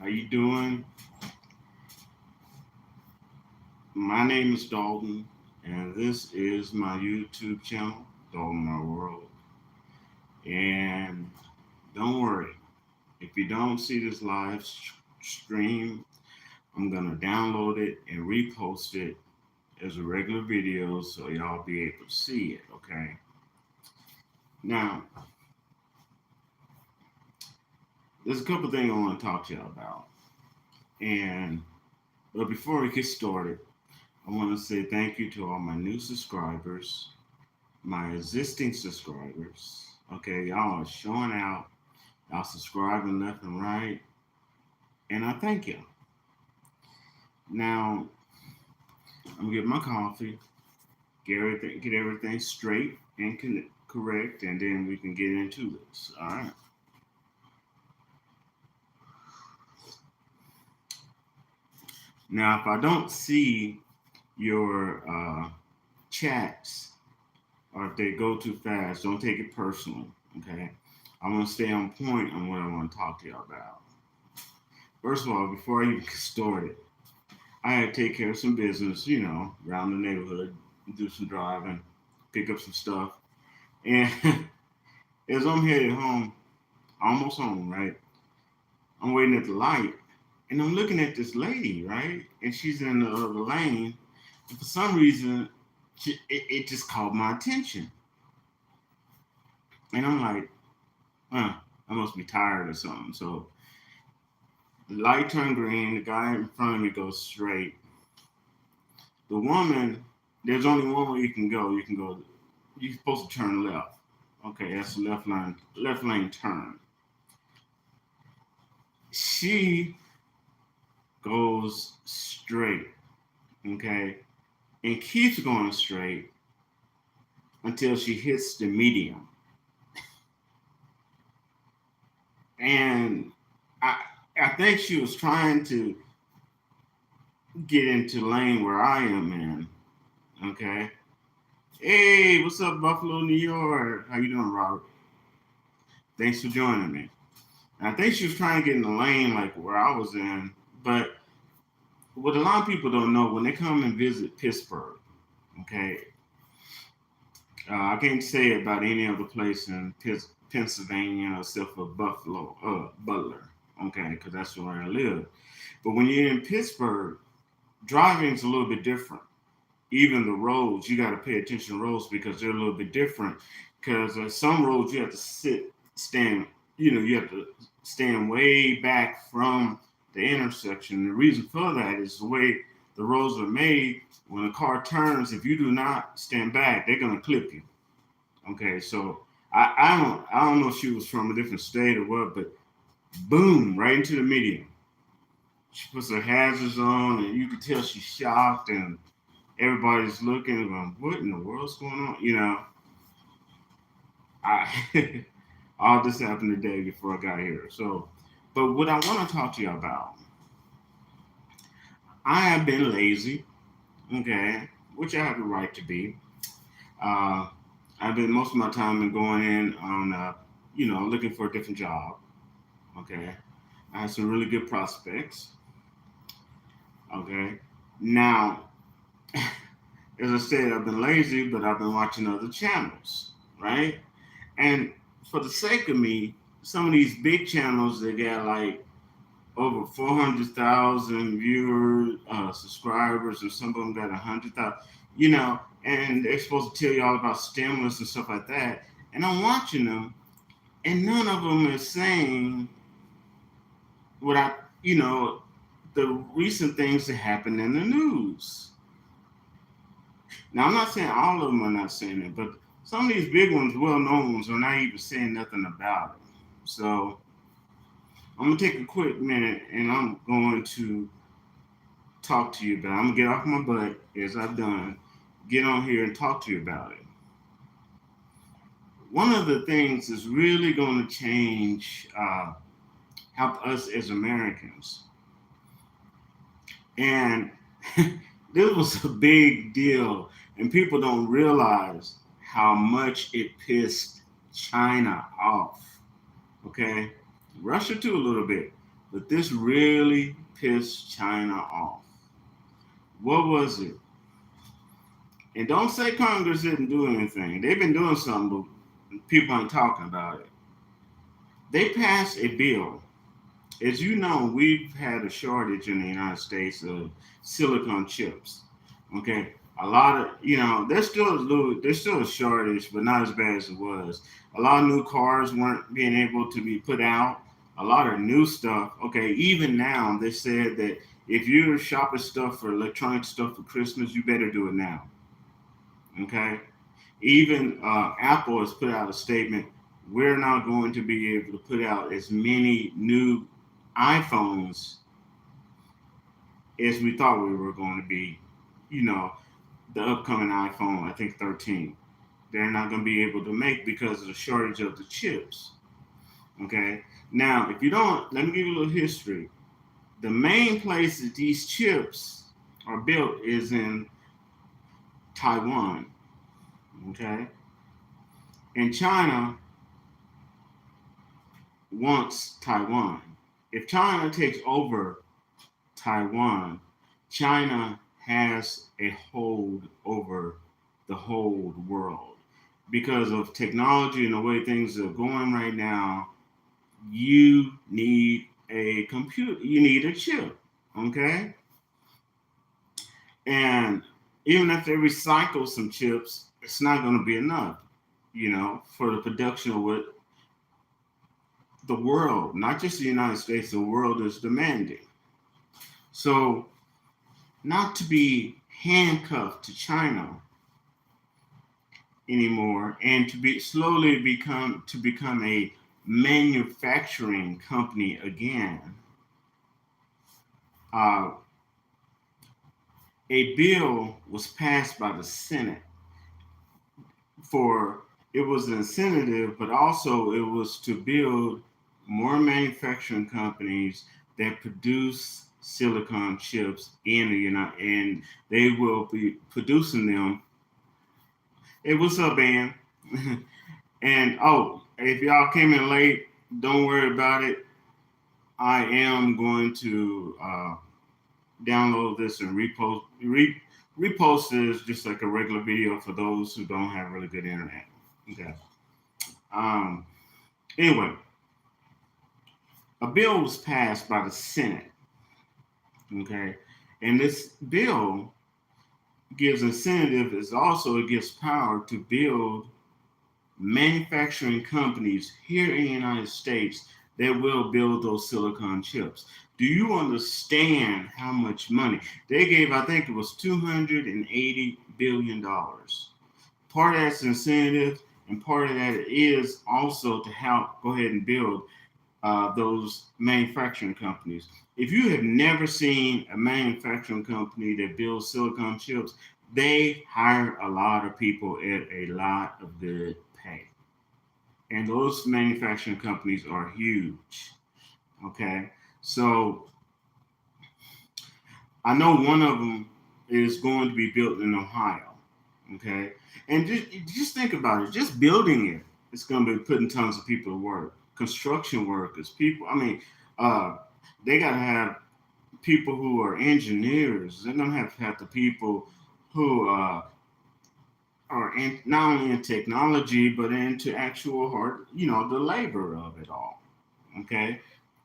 How you doing? My name is Dalton, and this is my YouTube channel, Dalton My World. And don't worry, if you don't see this stream, I'm gonna download it and repost it as a regular video so y'all be able to see it. Okay. Now, there's a couple things I want to talk to y'all about, and but before we get started, I want to say thank you to all my new subscribers, my existing subscribers. Okay, y'all are showing out, y'all subscribing left and right, and I thank you. Now, I'm gonna get my coffee, get everything straight and correct, and then we can get into this. All right. Now, if I don't see your chats or if they go too fast, don't take it personal. Okay. I want to stay on point on what I want to talk to you about. First of all, before I even get started, I had to take care of some business, around the neighborhood, do some driving, pick up some stuff. And as I'm headed home, almost home, right? I'm waiting at the light and I'm looking at this lady, right? And she's in the other lane. And for some reason, it just caught my attention. And I'm like, I must be tired or something. So the light turned green. The guy in front of me goes straight. The woman, there's only one way you can go. You're supposed to turn left. Okay, that's the left lane turn. She goes straight, okay, and keeps going straight until she hits the medium. And I I think she was trying to get into lane where I am in. Okay. Hey, what's up, Buffalo, New York? How you doing, Robert? Thanks for joining me. And I think she was trying to get in the lane like where I was in, but what a lot of people don't know when they come and visit Pittsburgh, okay, I can't say it about any other place in Pennsylvania except for Buffalo, Butler, okay, because that's where I live. But when you're in Pittsburgh, driving's a little bit different. Even the roads, you got to pay attention to roads because they're a little bit different. Because some roads you have to stand, you have to stand way back from the intersection. The reason for that is the way the roads are made. When a car turns, if you do not stand back, they're gonna clip you. Okay, so I don't know if she was from a different state or what, but boom, right into the median. She puts her hazards on, and you can tell she's shocked, and everybody's looking and going, "What in the world's going on?" I all this happened the day before I got here. So, but what I want to talk to you about, I have been lazy, okay, which I have the right to be. Uh, I've been most of my time been going in on, looking for a different job. Okay, I have some really good prospects. Okay, now, as I said, I've been lazy, but I've been watching other channels, right? And for the sake of me, some of these big channels they got like over 400,000 viewers, subscribers, and some of them got 100,000, and they're supposed to tell you all about stimulus and stuff like that. And I'm watching them, and none of them is saying what the recent things that happened in the news. Now, I'm not saying all of them are not saying it, but some of these big ones, well known ones, are not even saying nothing about it. So I'm gonna take a quick minute and I'm going to talk to you about it. I'm gonna get off my butt as I've done, get on here and talk to you about it. One of the things is really going to change help us as Americans. And this was a big deal, and people don't realize how much it pissed China off. Okay, Russia too a little bit, But this really pissed China off. What was it? And don't say Congress didn't do anything. They've been doing something, but people aren't talking about it. They passed a bill. As you know, we've had a shortage in the United States of silicon chips. Okay, a lot of there's still a shortage, but not as bad as it was. A lot of new cars weren't being able to be put out. A lot of new stuff. Okay, even now they said that if you're shopping stuff for electronic stuff for Christmas, you better do it now. Okay, even Apple has put out a statement. We're not going to be able to put out as many new iPhones as we thought we were going to be. You know, the upcoming iPhone, I think 13, they're not going to be able to make because of the shortage of the chips. Okay. Now, if you don't, let me give you a little history. The main place that these chips are built is in Taiwan. Okay. And China wants Taiwan. If China takes over Taiwan, China has a hold over the whole world. Because of technology and the way things are going right now, you need a computer, you need a chip, okay? And even if they recycle some chips, it's not going to be enough, for the production of what the world, not just the United States, the world is demanding. So, not to be handcuffed to China anymore and to be slowly become a manufacturing company again. Uh, a bill was passed by the Senate for it was an incentive, but also it was to build more manufacturing companies that produce silicon chips in the United, and they will be producing them. Hey, what's up, Ann? And oh, if y'all came in late, don't worry about it. I am going to download this and repost this just like a regular video for those who don't have really good internet. Okay. Um. Anyway, a bill was passed by the Senate. Okay, and this bill gives incentive is also it gives power to build manufacturing companies here in the United States that will build those silicon chips. Do you understand how much money they gave? I think it was $280 billion. Part of that's incentive, and part of that is also to help go ahead and build those manufacturing companies. If you have never seen a manufacturing company that builds silicon chips, they hire a lot of people at a lot of good pay. And those manufacturing companies are huge. Okay. So I know one of them is going to be built in Ohio. Okay. And just think about it. Just building it, it's going to be putting tons of people to work. Construction workers, people. I mean, uh, they got to have people who are engineers. They're going to have the people who are not only in technology but into actual hard, the labor of it all. Okay,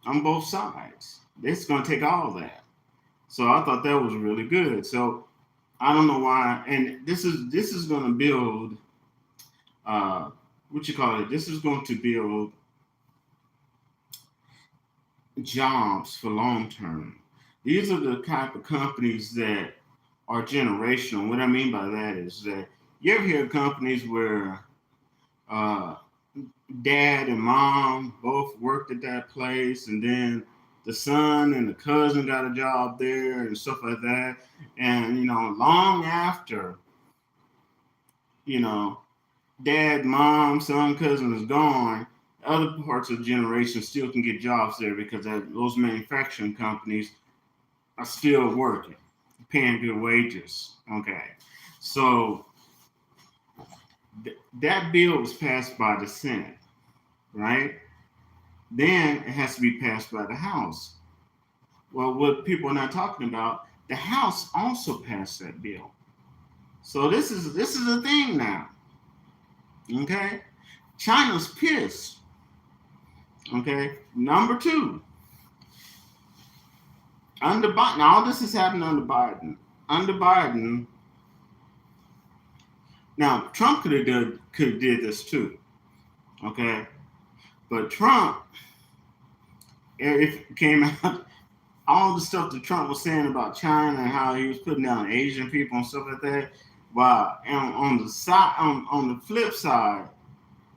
on both sides. It's going to take all that. So I thought that was really good. So I don't know why, and this is going to build what you call it. This is going to build jobs for long term. These are the type of companies that are generational. What I mean by that is that you ever hear companies where uh, dad and mom both worked at that place, and then the son and the cousin got a job there and stuff like that. And long after you know dad, mom, son, cousin is gone, other parts of the generation still can get jobs there because those manufacturing companies are still working, paying good wages. Okay, so that bill was passed by the Senate, right? then it has to be passed by the House. Well, what people are not talking about, the House also passed that bill. So this is a thing now. Okay, China's pissed. Okay, number two, under Biden. All this is happening under Biden. Under Biden, now Trump could have did this too. Okay, but Trump, if it came out all the stuff that Trump was saying about China and how he was putting down Asian people and stuff like that. While on the side, on the flip side,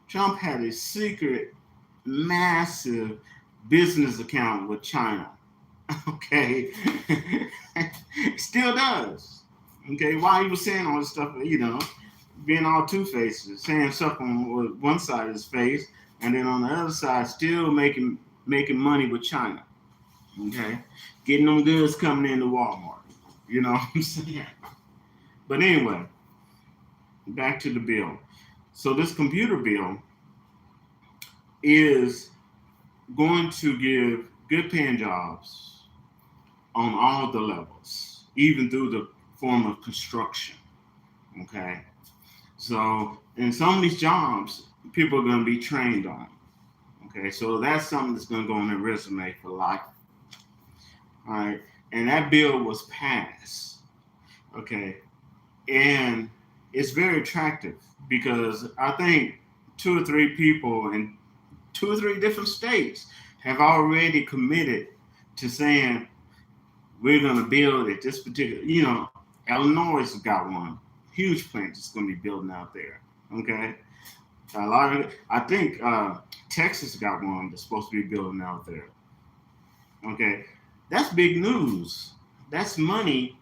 Trump had a secret, massive business account with China. Okay, still does. Okay, while he was saying all this stuff, being all two faced, saying stuff on one side of his face, and then on the other side, still making money with China. Okay, getting them goods coming into Walmart. You know what I'm saying? But anyway, back to the bill. So this computer bill is going to give good paying jobs on all the levels, even through the form of construction. Okay. So in some of these jobs, people are going to be trained on. Okay. So that's something that's going to go on their resume for life. All right. And that bill was passed. Okay. And it's very attractive because I think two or three people in two or three different states have already committed to saying we're going to build at this particular, Illinois has got one huge plant that's going to be building out there. Okay. A lot of, I think Texas got one that's supposed to be building out there. Okay. That's big news. That's money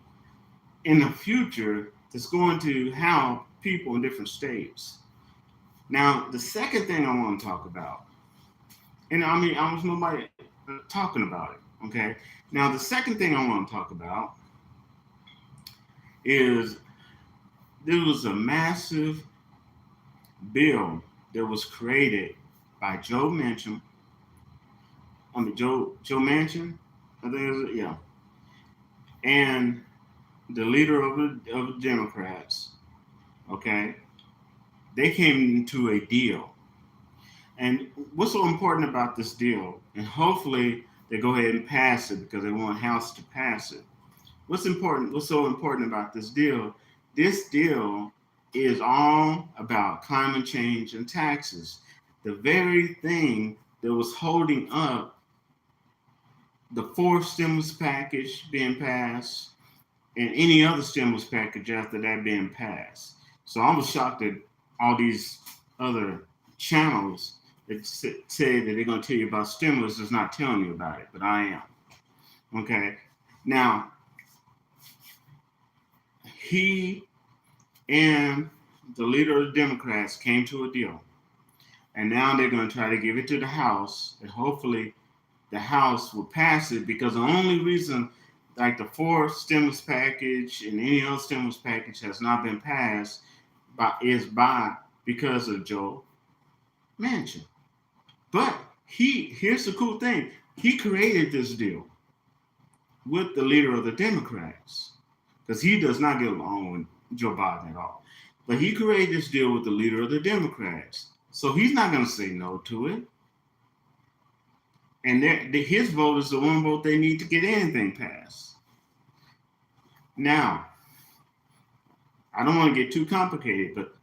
in the future that's going to help people in different states. Now, the second thing I want to talk about, and I was nobody talking about it. Okay. Now, the second thing I want to talk about is there was a massive bill that was created by Joe Manchin. Joe Manchin, I think it was, yeah, and the leader of the Democrats. Okay, they came into a deal. And what's so important about this deal? And hopefully they go ahead and pass it because they want House to pass it. What's so important about this deal? This deal is all about climate change and taxes. The very thing that was holding up the fourth stimulus package being passed and any other stimulus package after that being passed. So I was shocked that all these other channels that say that they're going to tell you about stimulus is not telling you about it, but I am. Okay. Now, he and the leader of the Democrats came to a deal. And now they're going to try to give it to the House, and hopefully the House will pass it because the only reason like the fourth stimulus package and any other stimulus package has not been passed because of Joe Manchin. But here's the cool thing. He created this deal with the leader of the Democrats because he does not get along with Joe Biden at all. But he created this deal with the leader of the Democrats. So he's not going to say no to it. And his vote is the one vote they need to get anything passed. Now, I don't want to get too complicated, but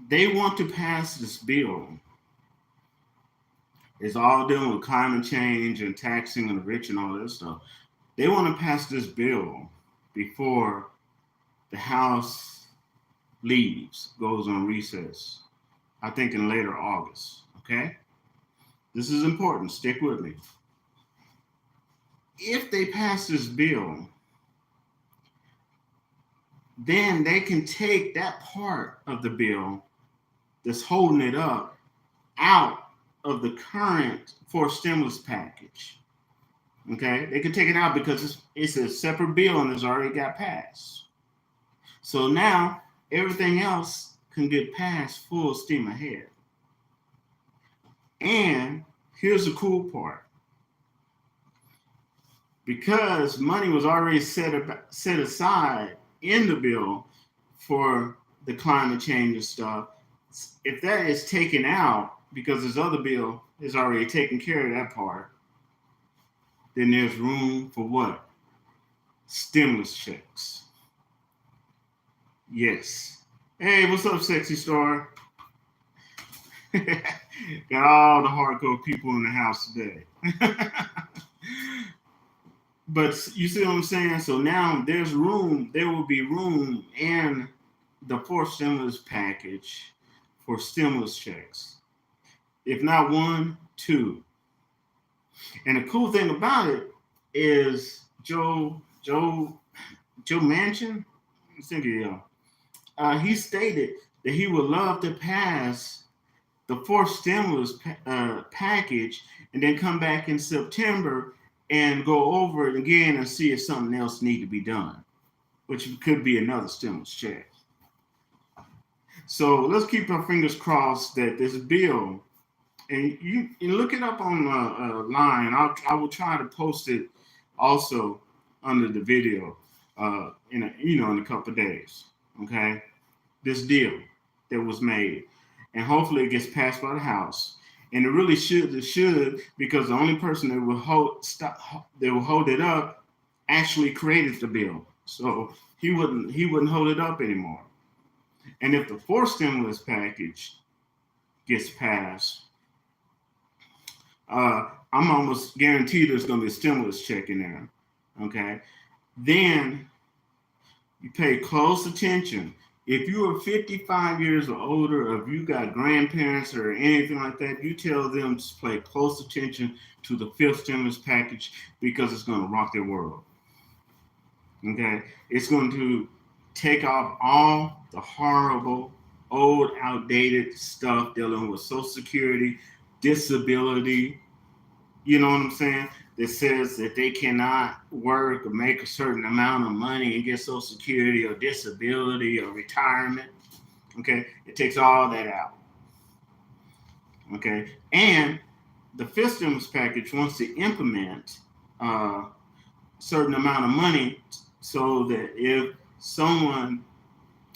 they want to pass this bill. It's all dealing with climate change and taxing on the rich and all that stuff. They want to pass this bill before the House leaves, goes on recess. I think in later August. Okay? This is important. Stick with me. If they pass this bill, then they can take that part of the bill that's holding it up out of the current fourth stimulus package. Okay? They can take it out because it's a separate bill and it's already got passed. So now everything else can get passed full steam ahead. And Here's the cool part. Because money was already set aside in the bill for the climate change and stuff, if that is taken out because this other bill is already taking care of that part, then there's room for what? Stimulus checks. Yes. Hey, what's up, sexy star? Got all the hardcore people in the house today. But you see what I'm saying? So now there's room, there will be room in the fourth stimulus package for stimulus checks. If not one, two. And the cool thing about it is Joe Manchin, I think he stated that he would love to pass the fourth stimulus package and then come back in September and go over it again and see if something else need to be done, which could be another stimulus check. So let's keep our fingers crossed that this bill, and you look it up on line. I will try to post it also under the video in a couple of days. Okay, this deal that was made, and hopefully it gets passed by the House. And it really should. It should, because the only person that will hold it up actually created the bill, so he wouldn't hold it up anymore. And if the fourth stimulus package gets passed, I'm almost guaranteed there's going to be a stimulus check in there. Okay, then you pay close attention. If you are 55 years or older, or if you got grandparents or anything like that, you tell them to pay close attention to the fifth stimulus package, because it's going to rock their world. Okay? It's going to take off all the horrible, old, outdated stuff dealing with Social Security, disability, you know what I'm saying? That says that they cannot work or make a certain amount of money and get Social Security or disability or retirement. Okay, it takes all that out. Okay, and the fifth stimulus package wants to implement a certain amount of money so that if someone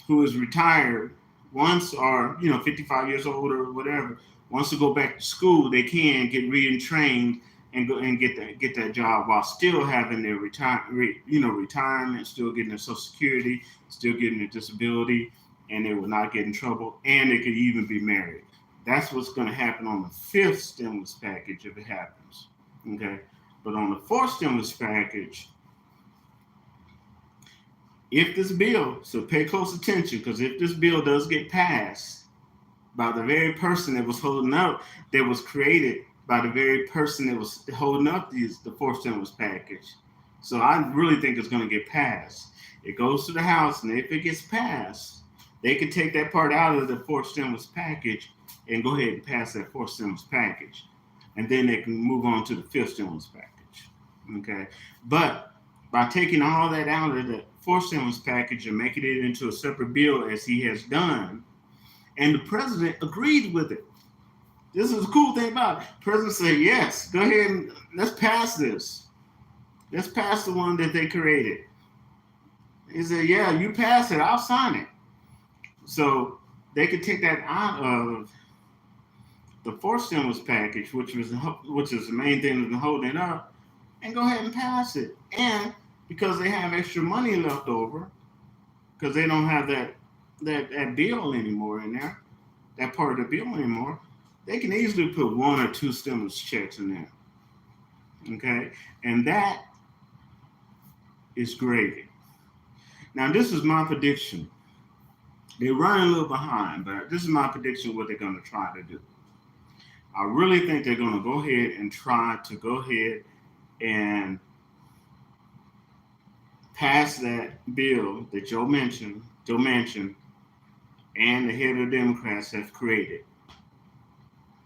who is retired once, or 55 years old or whatever, wants to go back to school, they can get retrained and go and get that job while still having their retirement, still getting their Social Security, still getting their disability, and they will not get in trouble, and they could even be married. That's what's going to happen on the fifth stimulus package if it happens. Okay, but on the fourth stimulus package, if this bill, so pay close attention, because if this bill does get passed by the very person that was holding up, that was created by the very person that was holding up the fourth stimulus package. So I really think it's going to get passed. It goes to the House, and if it gets passed, they can take that part out of the fourth stimulus package and go ahead and pass that fourth stimulus package. And then they can move on to the fifth stimulus package. Okay? But by taking all that out of the fourth stimulus package and making it into a separate bill, as he has done, and the president agreed with it. This is the cool thing about it. The president said, yes, go ahead and let's pass this. Let's pass the one that they created. He said, yeah, you pass it, I'll sign it. So they could take that out of the fourth stimulus package, which is the main thing that's been holding it up, and go ahead and pass it. And because they have extra money left over, because they don't have that bill anymore in there, that part of the bill anymore, they can easily put one or two stimulus checks in there. Okay? And that is gravy. Now, this is my prediction. They're running a little behind, but this is my prediction of what they're going to try to do. I really think they're going to go ahead and try to go ahead and pass that bill that Joe Manchin, and the head of the Democrats have created.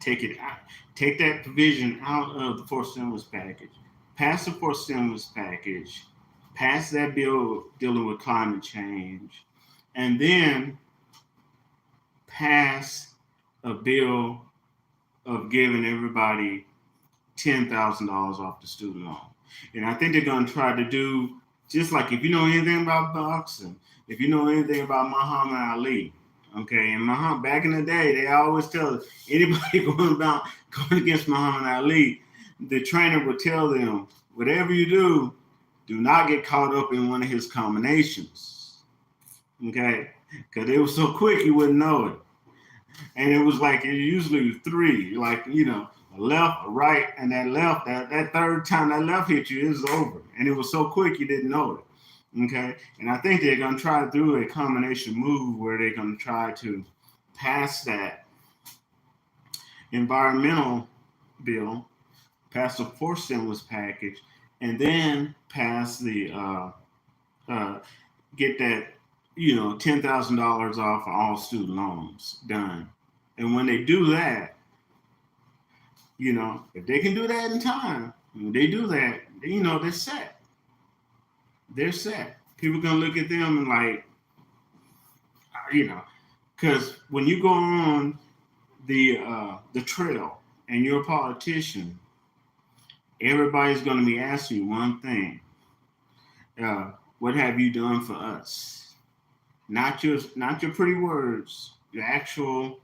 Take it out. Take that provision out of the fourth stimulus package. Pass the fourth stimulus package. Pass that bill dealing with climate change. And then pass a bill of giving everybody $10,000 off the student loan. And I think they're going to try to do just like if you know anything about boxing, if you know anything about Muhammad Ali, okay, and Muhammad back in the day, they always tell anybody going against Muhammad Ali, the trainer would tell them, whatever you do not get caught up in one of his combinations, okay, because it was so quick you wouldn't know it, and it was like it usually was three, like a left, a right, and that left, that third time that left hit you, it was over. And it was so quick you didn't know it. Okay. And I think they're gonna try to do a combination move where they're gonna try to pass that environmental bill, pass the fourth stimulus package, and then pass the uh, get that $10,000 off all student loans done. And when they do that, if they can do that in time, when they do that, they're set. They're set. People gonna look at them and like, because when you go on the trail and you're a politician, everybody's gonna be asking you one thing: what have you done for us? Not your pretty words, your actual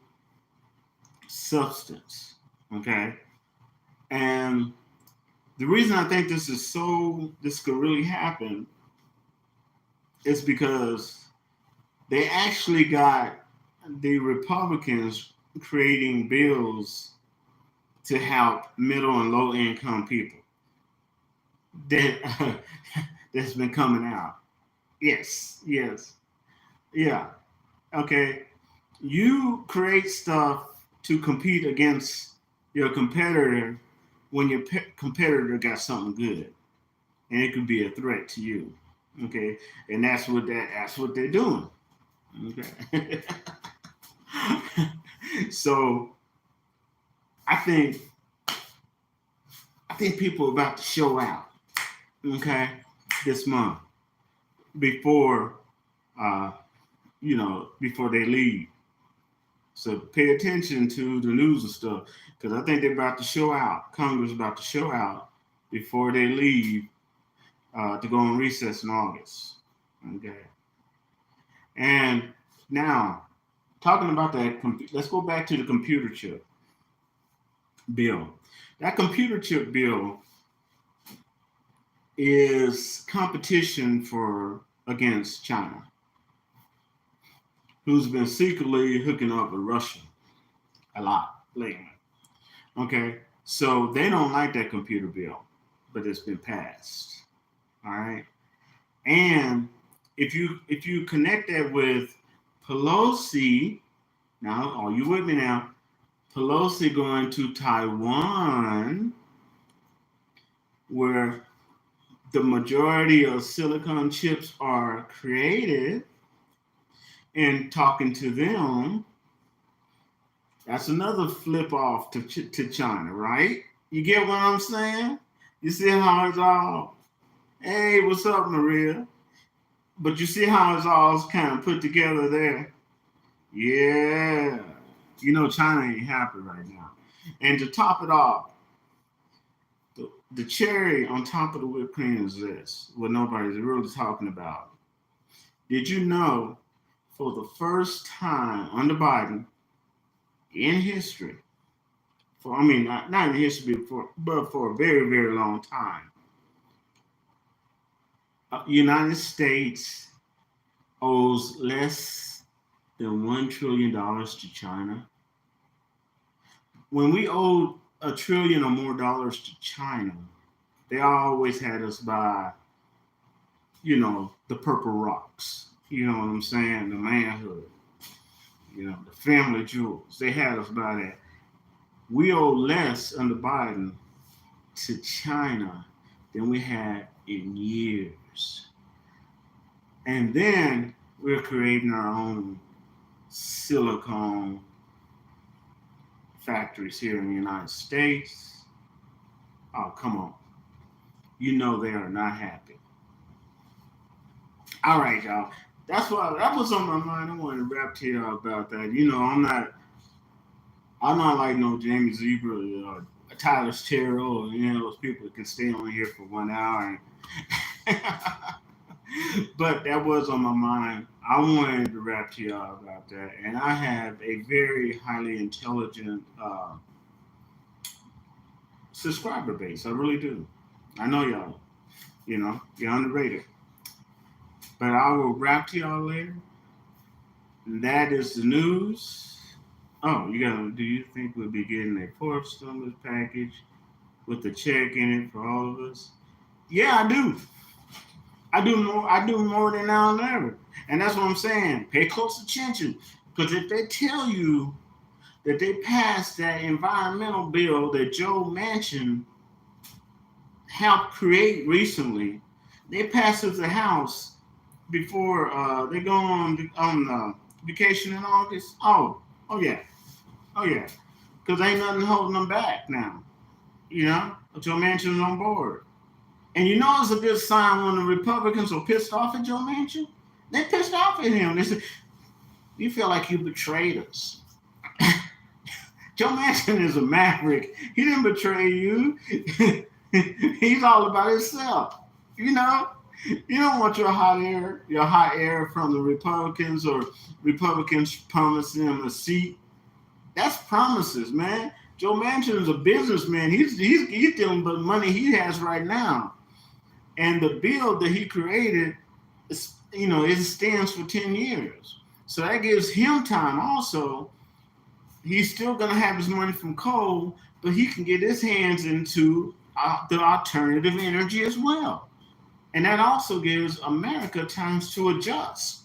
substance. Okay. And the reason I think this could really happen is because they actually got the Republicans creating bills to help middle and low income people that that's been coming out. Yes, yeah. Okay. You create stuff to compete against your competitor when your competitor got something good, and it could be a threat to you. Okay, and that's what they're doing. Okay, so I think people are about to show out. Okay, this month before before they leave. So pay attention to the news and stuff, because I think they're about to show out. Congress is about to show out before they leave to go on recess in August. Okay. And now, talking about that, let's go back to the computer chip bill. That computer chip bill is competition against China, who's been secretly hooking up with Russia a lot lately. Okay, so they don't like that computer bill, but it's been passed. All right, and if you connect that with Pelosi, now are you with me now? Pelosi going to Taiwan, where the majority of silicon chips are created, and talking to them, that's another flip off to China, right? You get what I'm saying? You see how it's all, hey, what's up, Maria? But you see how it's all kind of put together there? Yeah. China ain't happy right now. And to top it off, the cherry on top of the whipped cream is this, what nobody's really talking about. Did you know for the first time under Biden in history, not in history, but for a very, very long time, United States owes less than $1 trillion to China. When we owed $1 trillion or more to China, they always had us buy, the purple rocks. You know what I'm saying? The manhood, the family jewels. They had us buy that. We owe less under Biden to China than we had in years. And then we're creating our own silicone factories here in the United States. Oh, come on. They are not happy. All right, y'all. That was on my mind. I wanted to rap to y'all about that. I'm not like no Jamie Zebra Tyler's Tarot, those people that can stay on here for 1 hour. But that was on my mind. I wanted to rap to y'all about that. And I have a very highly intelligent subscriber base. I really do. I know y'all. You're underrated. But I will rap to y'all later. And that is the news. Oh, do you think we'll be getting a fourth stimulus package with a check in it for all of us? Yeah, I do. I do more than now than ever. And that's what I'm saying. Pay close attention. Because if they tell you that they passed that environmental bill that Joe Manchin helped create recently, they passed it to the House before they go on vacation in August. Oh yeah. Because ain't nothing holding them back now. Joe Manchin's on board. And it's a good sign when the Republicans are pissed off at Joe Manchin. They pissed off at him. They said, "You feel like you betrayed us." Joe Manchin is a maverick. He didn't betray you. He's all about himself. You don't want your hot air from the Republicans or Republicans promising him a seat. That's promises, man. Joe Manchin is a businessman. He's dealing with the money he has right now. And the bill that he created, it stands for 10 years. So that gives him time also. He's still going to have his money from coal, but he can get his hands into the alternative energy as well. And that also gives America time to adjust,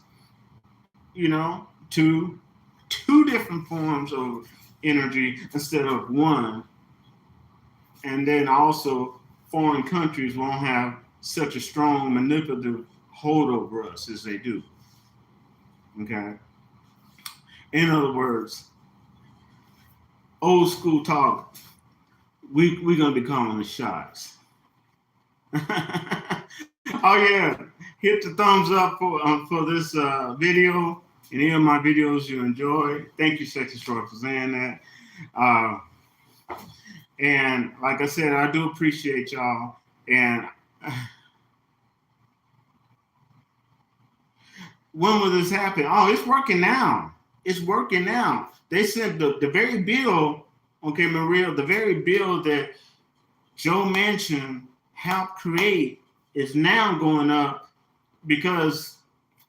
to two different forms of energy instead of one. And then also foreign countries won't have such a strong manipulative hold over us as they do. Okay? In other words, old school talk, we're going to be calling the shots. Oh, yeah. Hit the thumbs up for this video. Any of my videos you enjoy. Thank you, Sexy Story, for saying that. And like I said, I do appreciate y'all. And when will this happen? Oh, it's working now. It's working now. They said the very bill, okay, Maria, the very bill that Joe Manchin helped create is now going up because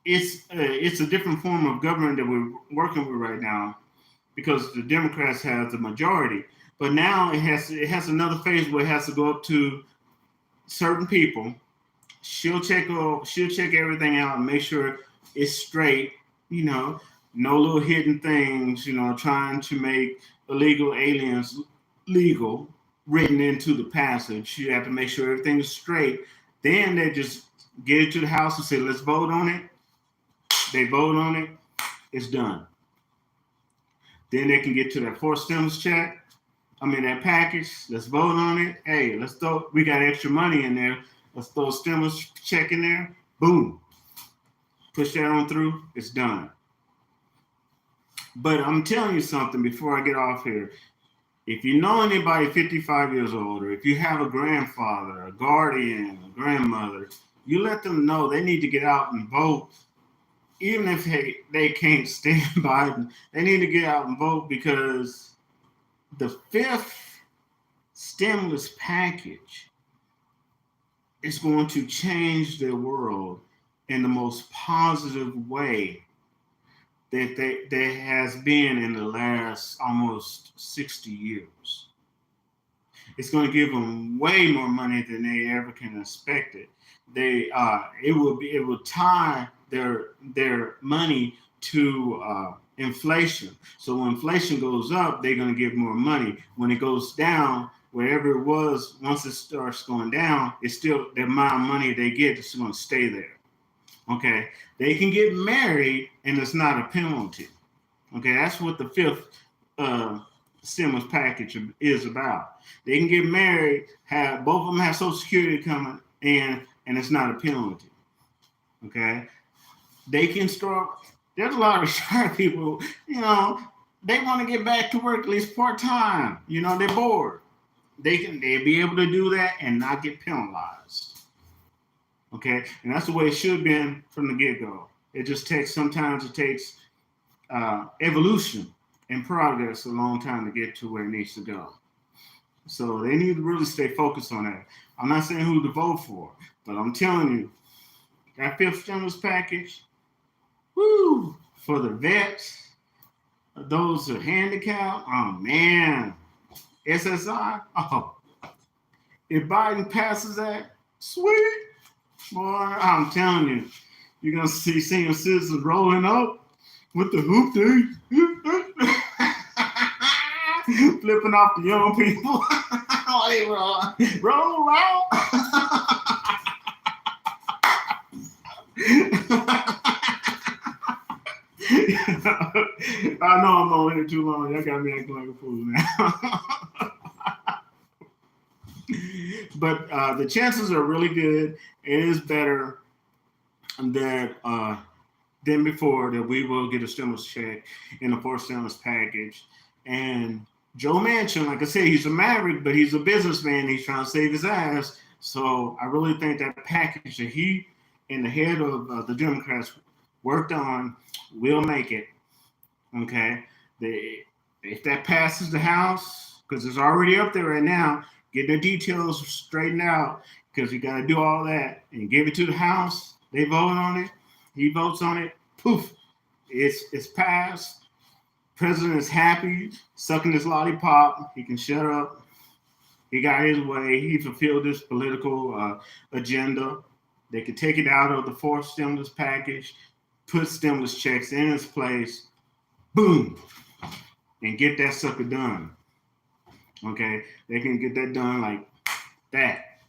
it's a different form of government that we're working with right now because the Democrats have the majority. But now it has another phase where it has to go up to certain people. She'll check everything out and make sure it's straight, no little hidden things, trying to make illegal aliens legal written into the passage. You have to make sure everything is straight. Then they just get it to the House and say, let's vote on it. They vote on it. It's done. Then they can get to that fourth stimulus check. That package. Let's vote on it. Hey, we got extra money in there. Let's throw a stimulus check in there. Boom. Push that on through. It's done. But I'm telling you something before I get off here. If you know anybody 55 years old, or if you have a grandfather, a guardian, a grandmother, you let them know they need to get out and vote. Even if they can't stand Biden, they need to get out and vote because the fifth stimulus package is going to change their world in the most positive way that there has been in the last almost 60 years. It's going to give them way more money than they ever can expect it. It will tie their money to inflation. So when inflation goes up, they're going to get more money. When it goes down, wherever it was, once it starts going down, it's still the amount of money they get is going to stay there. Okay, they can get married and it's not a penalty. Okay, that's what the fifth stimulus package is about. They can get married, both of them have Social Security coming, and it's not a penalty. Okay, they can start. There's a lot of retired people, they want to get back to work at least part time. They're bored. they'll be able to do that and not get penalized. Okay, and that's the way it should have been from the get go. It just takes sometimes it takes evolution and progress a long time to get to where it needs to go. So they need to really stay focused on that. I'm not saying who to vote for, but I'm telling you, that fifth stimulus package, woo, for the vets, those who are handicapped, oh man, SSI, oh, if Biden passes that, sweet, boy, I'm telling you, you're gonna see senior citizens rolling up with the hoop day, flipping off the young people. While they roll out. I know I'm on here too long. Y'all got me acting like a fool now. But the chances are really good. It is better than before that we will get a stimulus check in the fourth stimulus package. And Joe Manchin, like I said, he's a maverick, but he's a businessman. He's trying to save his ass. So I really think that package that he and the head of the Democrats worked on will make it. Okay, if that passes the House, because it's already up there right now, get the details straightened out, because you got to do all that and give it to the House. They vote on it. He votes on it. Poof, it's passed. President is happy, sucking his lollipop. He can shut up. He got his way. He fulfilled his political agenda. They could take it out of the fourth stimulus package, put stimulus checks in its place, boom, and get that sucker done. Okay, they can get that done like that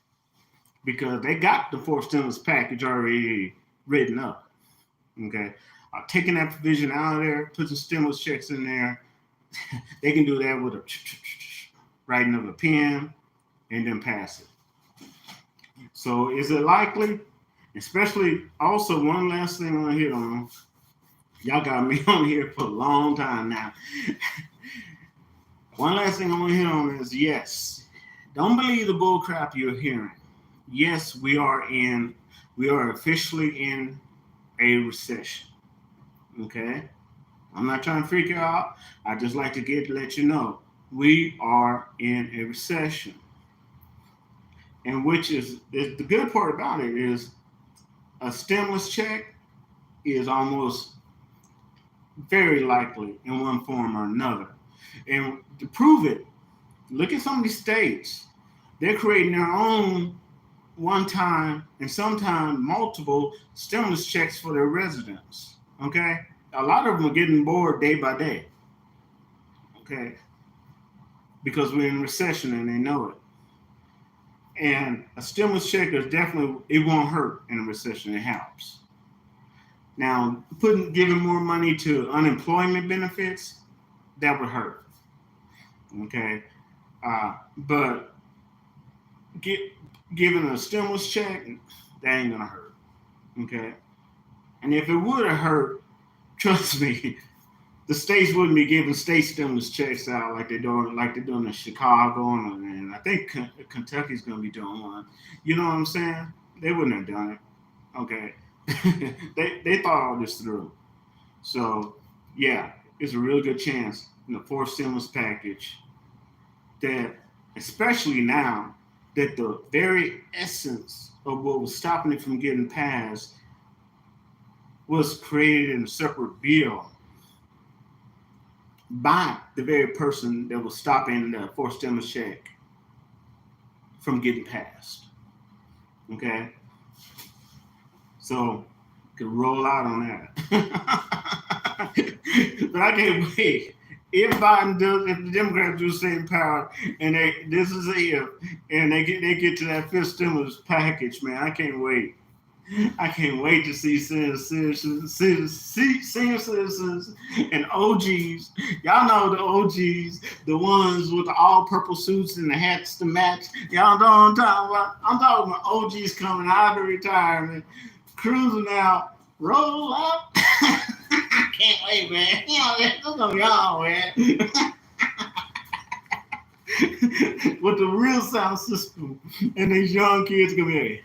because they got the fourth stimulus package already written up. Okay, taking that provision out of there, put some stimulus checks in there. They can do that with a writing of a pen and then pass it. So is it likely? Especially also one last thing I want to hit on. Y'all got me on here for a long time now. One last thing I want to hit on is yes. Don't believe the bull crap you're hearing. Yes, we are officially in a recession. Okay? I'm not trying to freak you out. I just like to let you know we are in a recession. And which is the good part about it is a stimulus check is almost very likely in one form or another. And to prove it, look at some of these states. They're creating their own one time and sometimes multiple stimulus checks for their residents. Okay? A lot of them are getting bored day by day. Okay? Because we're in recession and they know it. And a stimulus check is definitely, it won't hurt in a recession. It helps. Now, giving more money to unemployment benefits, that would hurt. Okay? But giving a stimulus check, that ain't going to hurt. Okay? And if it would have hurt, trust me, the states wouldn't be giving state stimulus checks out like they're doing in Chicago, and I think Kentucky's going to be doing one. You know what I'm saying? They wouldn't have done it. Okay. they thought all this through. So, yeah, it's a real good chance in the fourth stimulus package that, especially now, that the very essence of what was stopping it from getting passed was created in a separate bill by the very person that was stopping the fourth stimulus check from getting passed. Okay? So, could roll out on that. But I can't wait. If the Democrats do stay in power, and this is a if, and they get to that fifth stimulus package, man, I can't wait. I can't wait to see senior citizens and OGs. Y'all know the OGs, the ones with the all-purple suits and the hats to match. Y'all know what I'm talking about? I'm talking about OGs coming out of retirement, cruising out, roll up. I can't wait, man. You know, that's gonna be all, man. with the real sound system, and these young kids gonna be.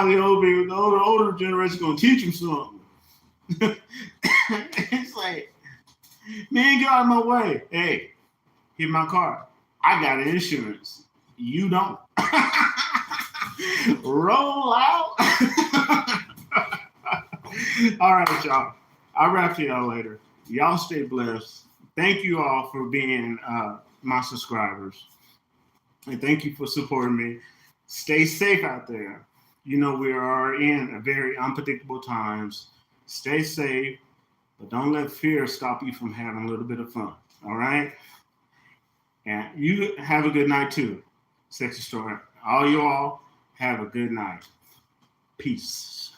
The old people, the older generation gonna teach them something. It's like, man, get out of my way. Hey, hit my car. I got insurance. You don't. Roll out. All right, y'all. I'll wrap to y'all later. Y'all stay blessed. Thank you all for being my subscribers. And thank you for supporting me. Stay safe out there. You know, we are in a very unpredictable times. Stay safe, but don't let fear stop you from having a little bit of fun. All right? And you have a good night too. Sexy Story. All you all have a good night. Peace.